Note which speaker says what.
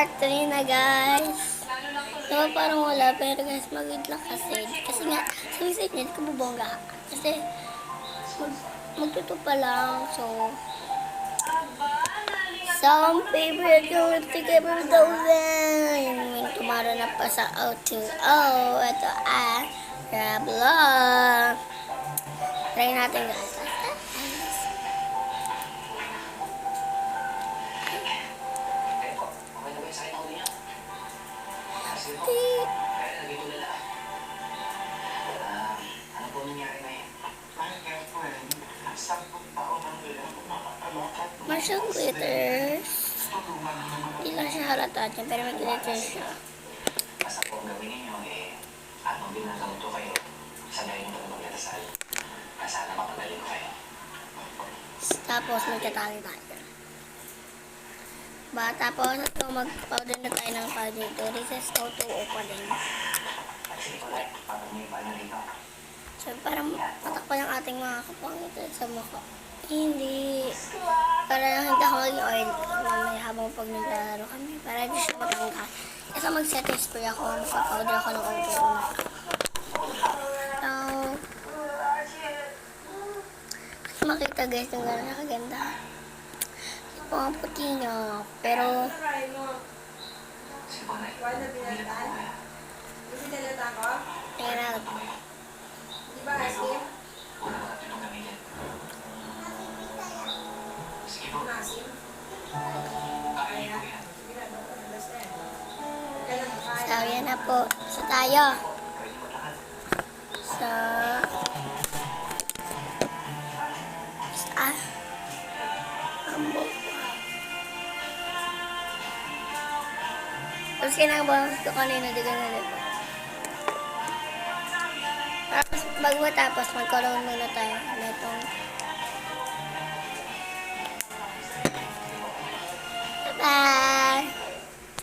Speaker 1: part 3 na guys. So parang wala pero guys mag-wait lang kasi. Kasi nga, suicide niya, di ko bubongga. Kasi magtuto pa lang. So, some favorite yung lipstick ever thousand. Yung tumara na pa sa O2O. Ito Rabla. Try natin guys. Marshall glitters. Hindi lang siya halata dyan, pero may glitters siya.
Speaker 2: Basta po ang gawin ninyo, anong binaluto kayo sa galing ng magdadasal. Sana mapagaling kayo.
Speaker 1: Tapos magtatali tayo. Tapos ito mag-powder na tayo ng powder ito. Recess O2O pa din. So parang patakpan ang ating mga kapangit sa mukha. Hindi. Para hindi ako maging oil. Mamaya habang pag naglalaro kami. Para hindi siya matangka. Kasi mag-setting spray ako. Magpa-powder ako ng O2O. So, makita guys yung gano'n nakaganda. Ito po ang puti niya. Pero, tingnan natin.
Speaker 3: Diba, Asim? Asim?
Speaker 1: So, yan na po. So, tayo. So, ambok. Tapos kinabang ko kanina, di ka nalipot. Tapos, bago matapos, mag-cologne muna tayo. Itong